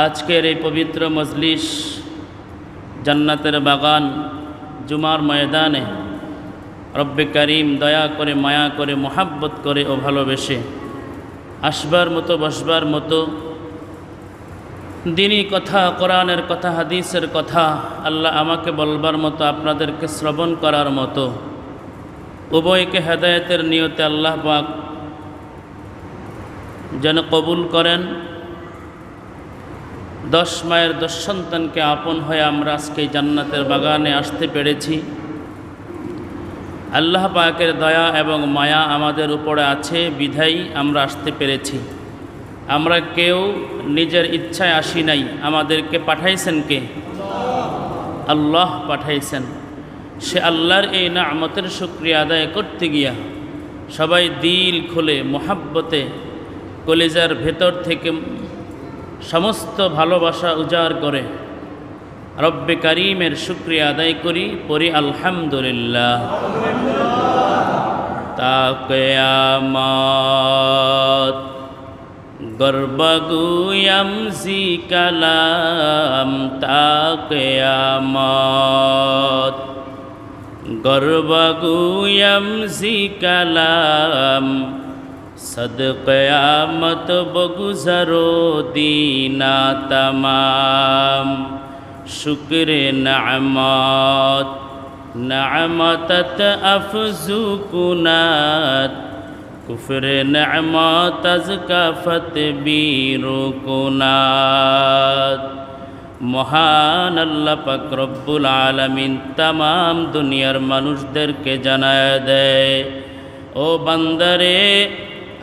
আজকের এই পবিত্র মজলিস জান্নাতের বাগান জুমার ময়দানে রব্বে করিম দয়া করে মায়া করে মোহাব্বত করে ও ভালোবেসে আসবার মতো বসবার মতো দিনী কথা, কোরআনের কথা, হাদিসের কথা আল্লাহ আমাকে বলবার মতো, আপনাদেরকে শ্রবণ করার মতো উভয়কে হেদায়েতের নিয়তে আল্লাহ পাক যেন কবুল করেন। 10 মায়ের 10 সন্তানকে আপন হয়ে আমরা আজকে জান্নাতের বাগানে আসতে পেরেছি। আল্লাহ পাকের দয়া এবং মায়া আমাদের উপরে আছে বিধায় আমরা আসতে পেরেছি। আমরা কেউ নিজের ইচ্ছায় আসি নাই, আমাদেরকে পাঠাইছেন কে? আল্লাহ পাঠাইছেন। সে আল্লাহর এই নিয়ামতের শুকরিয়া আদায় করতে গিয়া সবাই দিল খুলে মোহাব্বতে কলিজার ভেতর থেকে সমস্ত ভালোবাসা উজাড় করে রব্বে কারিমের শুকরিয়া আদায় করি, পড়ি আলহামদুলিল্লাহ। তা কিয়ামত গর্বগুয়াম জি কালাম, তা কিয়ামত গর্বগুয়াম জি কালাম, সদ কিয়ামত বগুজরো দীনা তমাম, শুকরে নিয়ামত নিয়ামতত আফজু কুনাত, কুফরে নিয়ামত আজ কাফত বীরু কুনাত। মহান আল্লাহ পাক রব্বুল আলামিন তামাম দুনিয়ার মানুষদেরকে জানায় দেয়, ও বান্দারে,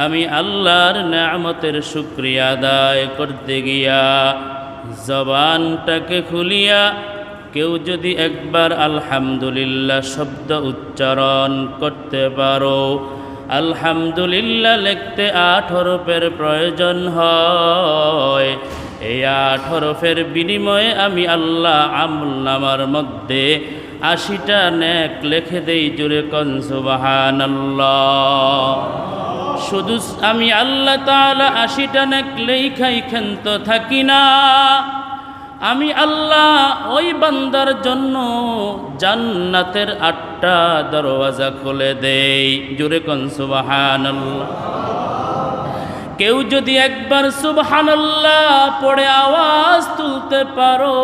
আমি আল্লাহর নিয়ামতের শুকরিয়া আদায় করতে গিয়া জবানটাকে খুলিয়া কেউ যদি একবার আলহামদুলিল্লাহ শব্দ উচ্চারণ করতে পারো, আলহামদুলিল্লাহ লিখতে 8 হরফের প্রয়োজন হয়। এই 8 হরফের বিনিময়ে আমি আল্লাহ আমলনামার মধ্যে 80টা নেক লিখে দেই। জোরে কোন সুবহানাল্লাহ। শুধু আমি আল্লাহ তাআলা 80টা নেক লেখাই ক্ষান্ত থাকি না, আমি আল্লাহ ওই বান্দার জন্য জান্নাতের 8টা দরওয়াজা খুলে দেই। জোরে কোন সুবহানাল্লাহ। কেউ যদি একবার সুবহানাল্লাহ পড়ে আওয়াজ তুলতে পারো,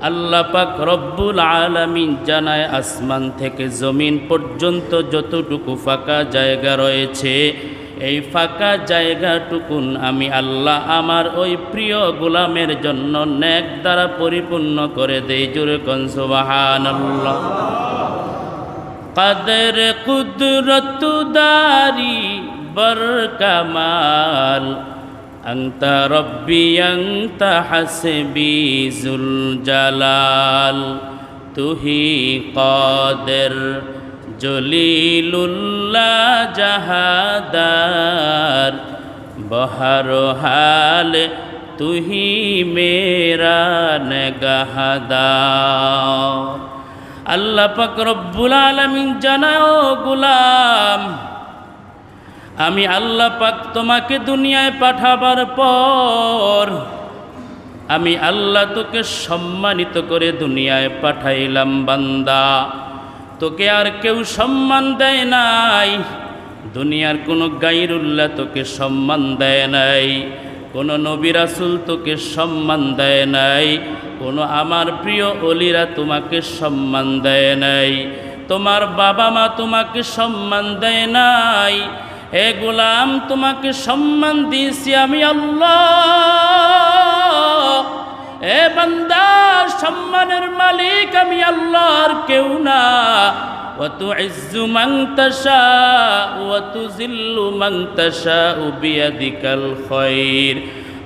আল্লাহ পাক রব্বুল আলামিন জানায় আসমান থেকে জমিন পর্যন্ত যতটুকু ফাঁকা জায়গা রয়েছে, এই ফাঁকা জায়গাটুকুন আমি আল্লাহ আমার ওই প্রিয় গোলামের জন্য নেক দ্বারা পরিপূর্ণ করে দেই। জোরে কোন সুবহানাল্লাহ। কাদের কুদরত দারি বর কামাল, আনতা রব্বি আনতা হাসবি জুল জালাল, তুহি কাদের জলিলুল্লাহ জাহাদার, বহর হাল তুহি মেরা নেগাহদার। আল্লাহ পাক রব্বুল আলামিন জানাও, গোলাম, আমি আল্লাহ পাক তোমাকে দুনিয়ায় পাঠাবার পর আমি আল্লাহ তোকে সম্মানিত করে দুনিয়ায় পাঠাইলাম। বান্দা, তোকে আর কেউ সম্মান দেয় নাই, দুনিয়ার কোনো গায়রুল্লাহ তোকে সম্মান দেয় নাই, কোনো নবী রাসূল তোকে সম্মান দেয় নাই, কোনো আমার প্রিয় ওলিরা তোমাকে সম্মান দেয় নাই, তোমার বাবা মা তোমাকে সম্মান দেয় নাই। হে গোলাম, তোমাকে সম্মান দিয়েছি আমি আল্লাহ। এ বান্দা, সম্মানের মালিক আমি আল্লাহ, আর কেউ না। ওয়া তুইজ্জু মান তাশা ওয়া তুযিল্লু মান তাশা বিয়াদিকাল খায়র।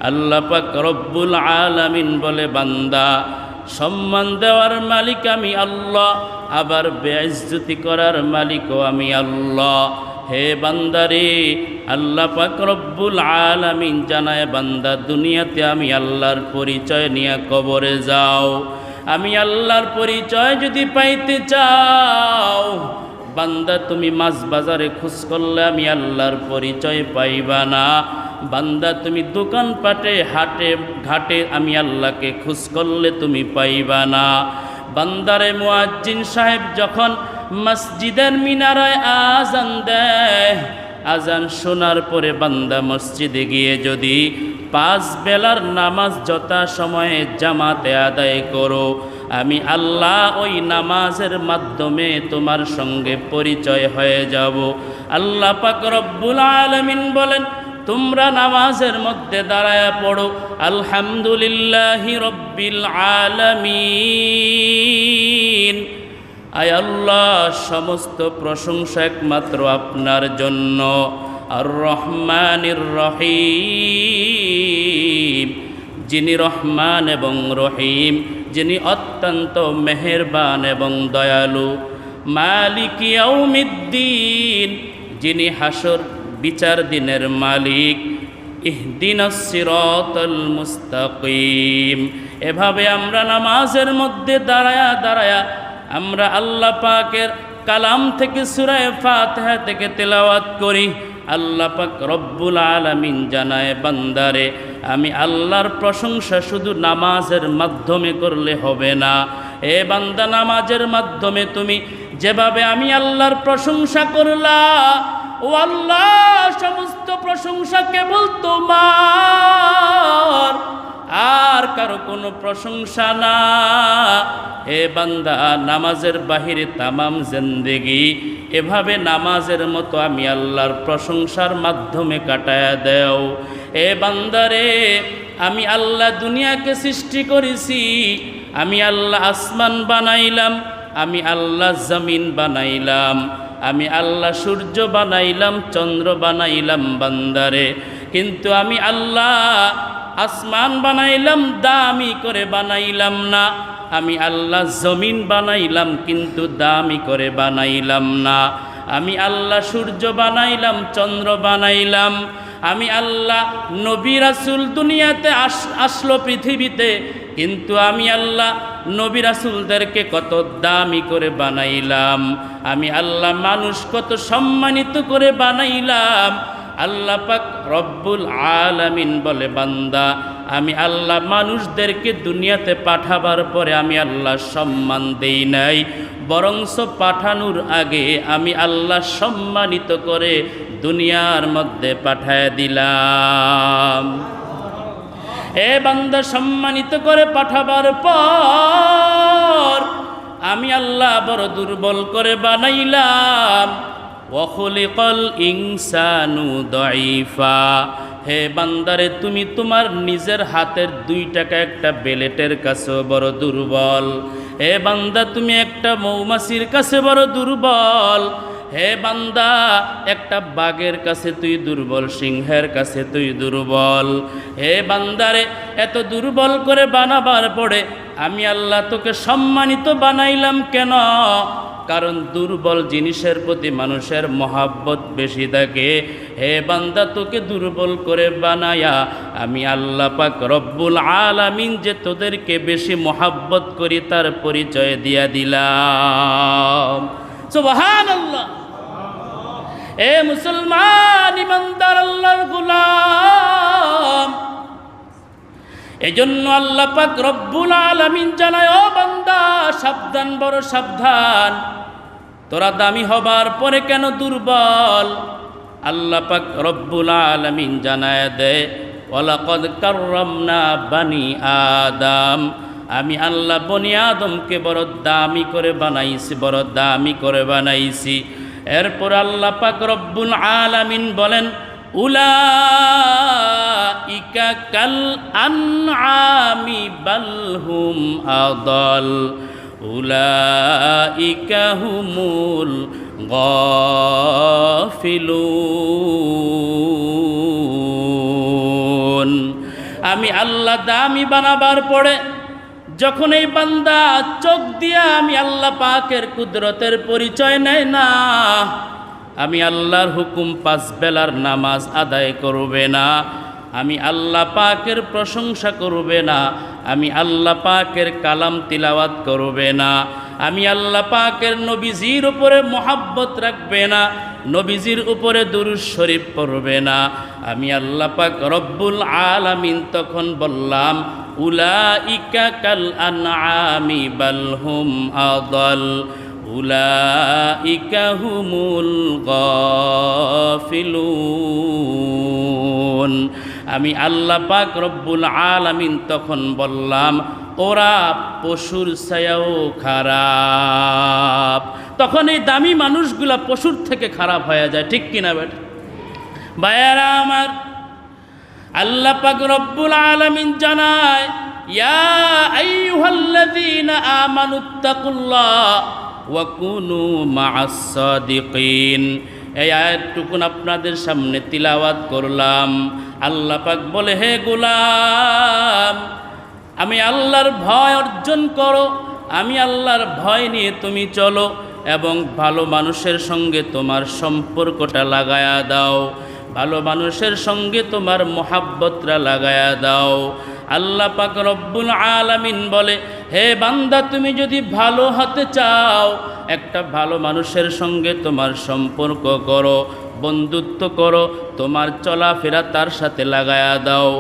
আল্লাহ পাক রব্বুল আলামিন বলে, বান্দা, সম্মান দেওয়ার মালিক আমি আল্লাহ, আবার বেইজ্জতি করার মালিকও আমি আল্লাহ। হে বান্দারে, আল্লাহ পাক রব্বুল আলামিন জানায়, বান্দা, দুনিয়াতে আমি আল্লাহর পরিচয় নিয়ে কবরে যাও। আমি আল্লাহর পরিচয় যদি পাইতে চাও, বান্দা তুমি মাছ বাজারে খোঁজ করলে আমি আল্লাহর পরিচয় পাইবা না। বান্দা তুমি দোকানপাটে হাটে ঘাটে আমি আল্লাহকে খোঁজ করলে তুমি পাইবা না। বান্দারে মুয়াজ্জিন সাহেব যখন মসজিদের মিনারায় আজান দেয়, আজান শোনার পরে বান্দা মসজিদে গিয়ে যদি 5 বেলার নামাজ যথা সময়ে জামাতে আদায় করো, আমি আল্লাহ ওই নামাজের মাধ্যমে তোমার সঙ্গে পরিচয় হয়ে যাব। আল্লাহ পাক রব্বুল আলামিন বলেন, তোমরা নামাজের মধ্যে দাঁড়ায়া পড়ো আলহামদুলিল্লাহি রব্বিল আলামিন। আয় আল্লাহ, সমস্ত প্রশংসা একমাত্র আপনার জন্য। আর রহমানির রহিম, যিনি রহমান এবং রহিম, যিনি অত্যন্ত মেহেরবান এবং দয়ালু। মালিক ইয়াউমিদ্দিন, যিনি হাসর বিচার দিনের মালিক। ইহদিনাস সিরাতাল মুস্তাকিম। এভাবে আমরা নামাজের মধ্যে দাঁড়ায়া দাঁড়ায়া আমরা আল্লাহ পাকের কালাম থেকে সূরা ফাতিহা থেকে তেলাওয়াত করি। আল্লাহ পাক রব্বুল আলামিন জানায়, বান্দারে আমি আল্লাহর প্রশংসা শুধু নামাজের মাধ্যমে করলে হবে না। এ বান্দা, নামাজের মাধ্যমে তুমি যেভাবে আমি আল্লাহর প্রশংসা করলা, ও আল্লাহ সমস্ত প্রশংসা কেবল তোমার, আর কারো কোনো প্রশংসা না। হে বান্দা, নামাজের বাহিরে তামাম জিন্দেগি এভাবে নামাজের মতো আমি আল্লাহর প্রশংসার মাধ্যমে কাটায়া দেও। এ বান্দারে, আমি আল্লাহ দুনিয়াকে সৃষ্টি করেছি, আমি আল্লাহ আসমান বানাইলাম, আমি আল্লাহ জমিন বানাইলাম, আমি আল্লাহ সূর্য বানাইলাম, চন্দ্র বানাইলাম বান্দারে। কিন্তু আমি আল্লাহ আসমান বানাইলাম, দামি করে বানাইলাম না। আমি আল্লাহ জমিন বানাইলাম, কিন্তু দামি করে বানাইলাম না। আমি আল্লাহ সূর্য বানাইলাম, চন্দ্র বানাইলাম। আমি আল্লাহ নবী রাসূল দুনিয়াতে আসলো পৃথিবীতে, কিন্তু আমি আল্লাহ নবী রাসূলদেরকে কত দামি করে বানাইলাম। আমি আল্লাহ মানুষ কত সম্মানিত করে বানাইলাম। আল্লাহ পাক রব্বুল আলামিন বলে, বান্দা আমি আল্লাহ মানুষদেরকে দুনিয়াতে পাঠাবার পরে আমি আল্লাহ সম্মান দেই নাই, বরংস পাঠানোর আগে আমি আল্লাহ সম্মানিত করে দুনিয়ার মধ্যে পাঠায় দিলাম। এ বান্দা, সম্মানিত করে পাঠাবার পর আমি আল্লাহ বড় দুর্বল করে বানাইলাম। ওয়াখলিকাল ইনসানু দাঈফা। হে বান্দারে, তুমি তোমার নিজের হাতের 2 টাকা একটা বেলেটের কাছেও বড় দুর্বল। হে বান্দা, তুমি একটা মৌমাছির কাছে বড় দুর্বল। হে বান্দা, একটা বাঘের কাছে তুই দুর্বল, সিংহের কাছে তুই দুর্বল। হে বান্দারে, এত দুর্বল করে বানাবার পরে আমি আল্লাহ তোকে সম্মানিত বানাইলাম কেন? কারণ দুর্বল জিনিসের প্রতি মানুষের মহাব্বত বেশি থাকে। হে বান্দা, তোকে দুর্বল করে বানায়া আমি আল্লাহ পাক রব্বুল আলামিন যে তোদেরকে বেশি মহাব্বত করি তার পরিচয় দিয়া দিলাম। সুবহানাল্লাহ। এ মুসলমান ইমানদার আল্লাহর গোলাম, এজন্য আল্লাহ পাক রব্বুল আলামিন জানায়, ও বান্দা সাবধান, বড় সাবধান, তোরা দামি হবার পরে কেন দুর্বল? আল্লাহ পাক রব্বুল আলামিন জানায় দেয়, ওয়ালাকাদ কাররামনা বানি আদম। আমি আল্লাহ বনি আদমকে বড় দামি করে বানাইছি, বড় দামি করে বানাইছি। এরপর আল্লাহ পাক রব্বুল আলামিন বলেন, উলাইকা কাল আনআমি বাল হুম আদাল, উলাইকা হুমুল গাফিলুন। আমি আল্লাহ দামি বানাবার পরে যখন এই বান্দা চোখ দিয়া আমি আল্লাহ পাকের কুদরতের পরিচয় নেয় না, আমি আল্লাহর হুকুম 5 বেলার নামাজ আদায় করবে না, আমি আল্লাহ পাকের প্রশংসা করবে না, আমি আল্লাহ পাকের কালাম তিলাওয়াত করবে না, আমি আল্লাহ পাকের নবীজির উপরে মোহাব্বত রাখবে না, নবীজির উপরে দুরূদ শরীফ পড়বে না, আমি আল্লাহ পাক রব্বুল আলামিন তখন বললাম উলাইকা কাল আনআমি বাল হুম আদাল উলাইকা হুমুল গাফিলুন। আমি আল্লাহ পাক রব্বুল আলামিন তখন বললাম ওরা পশুর ছায়াও খারাপ। তখন এই দামি মানুষগুলা পশুর থেকে খারাপ হয়ে যায়, ঠিক কিনা বেটা? ভাইয়ারা আমার, আল্লাহ পাক রব্বুল আলামিন জানায় ইয়া আইয়ুহাল্লাযীনা আমানুত্তাকুল্লাহ ওয়া কুনু মা'আস সাদিকিন। এই আয়াতটুকুন আপনাদের সামনে তিলাওয়াত করলাম। আল্লাহ পাক বলে হে গোলাম, আমি আল্লাহর ভয় অর্জন করো, আমি আল্লাহর ভয় নিয়ে তুমি চলো এবং ভালো মানুষের সঙ্গে তোমার সম্পর্কটা লাগায়া দাও, ভালো মানুষের সঙ্গে তোমার মোহাব্বতটা লাগায়া দাও। আল্লাহ পাক রব্বুল আলামিন বলে হে বান্দা, তুমি যদি ভালো হতে চাও একটা ভালো মানুষের সঙ্গে তোমার সম্পর্ক করো, বন্ধুত্ব করো, তোমার চলাফেরা তার সাথে লাগায়া দাও।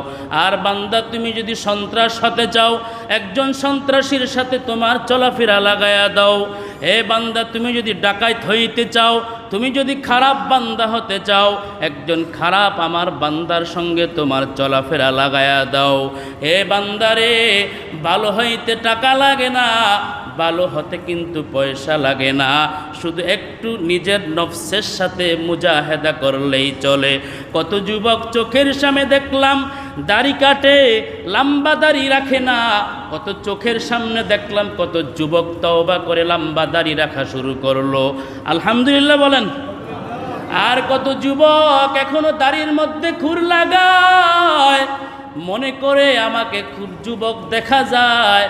আর বান্দা, তুমি যদি সন্ত্রাস হতে চাও একজন সন্ত্রাসীর সাথে তোমার চলাফেরা লাগায়া দাও। হে বান্দা, তুমি যদি ডাকাত হইতে চাও, তুমি যদি খারাপ বান্দা হতে চাও একজন খারাপ আমার বান্দার সঙ্গে তোমার চলাফেরা লাগায়া দাও। হে বান্দারে, ভালো হইতে টাকা লাগে না, ভালো হতে কিন্তু পয়সা লাগে না, শুধু একটু নিজের নফসের সাথে মুজাহেদা করলেই চলে। কত যুবক চোখের সামনে দেখলাম দাড়ি কাটে, লম্বা দাড়ি রাখে না, কত চোখের সামনে দেখলাম কত যুবক তওবা করে লম্বা দাড়ি রাখা শুরু করলো, আলহামদুলিল্লাহ বলেন। আর কত যুবক এখনো দাড়ির মধ্যে খুর লাগায়, মনে করে আমাকে খুব যুবক দেখা যায়,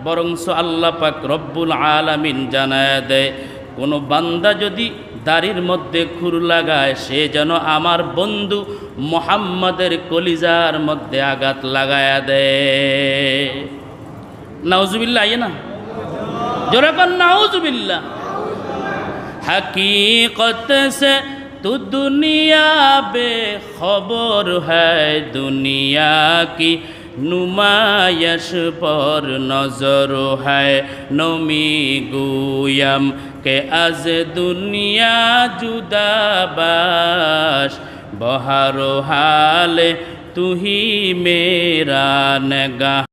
বরংস আল্লাহ পাক রব্বুল আলামিন জানায় দেয় কোনো বান্দা যদি দাড়ির মধ্যে খুর লাগায় সে যেন আমার বন্ধু মুহাম্মাদের কলিজার মধ্যে আঘাত লাগায়া দেয়। নাউজুবিল্লাহ, আইয়ে না জোরে কর নাউজুবিল্লাহ। हकीकत से तो दुनिया बेखबर है, दुनिया की नुमायश पर नजर है। नमी गुयम के आज दुनिया जुदा बाश, बहारो हाल तू ही मेरा नगाह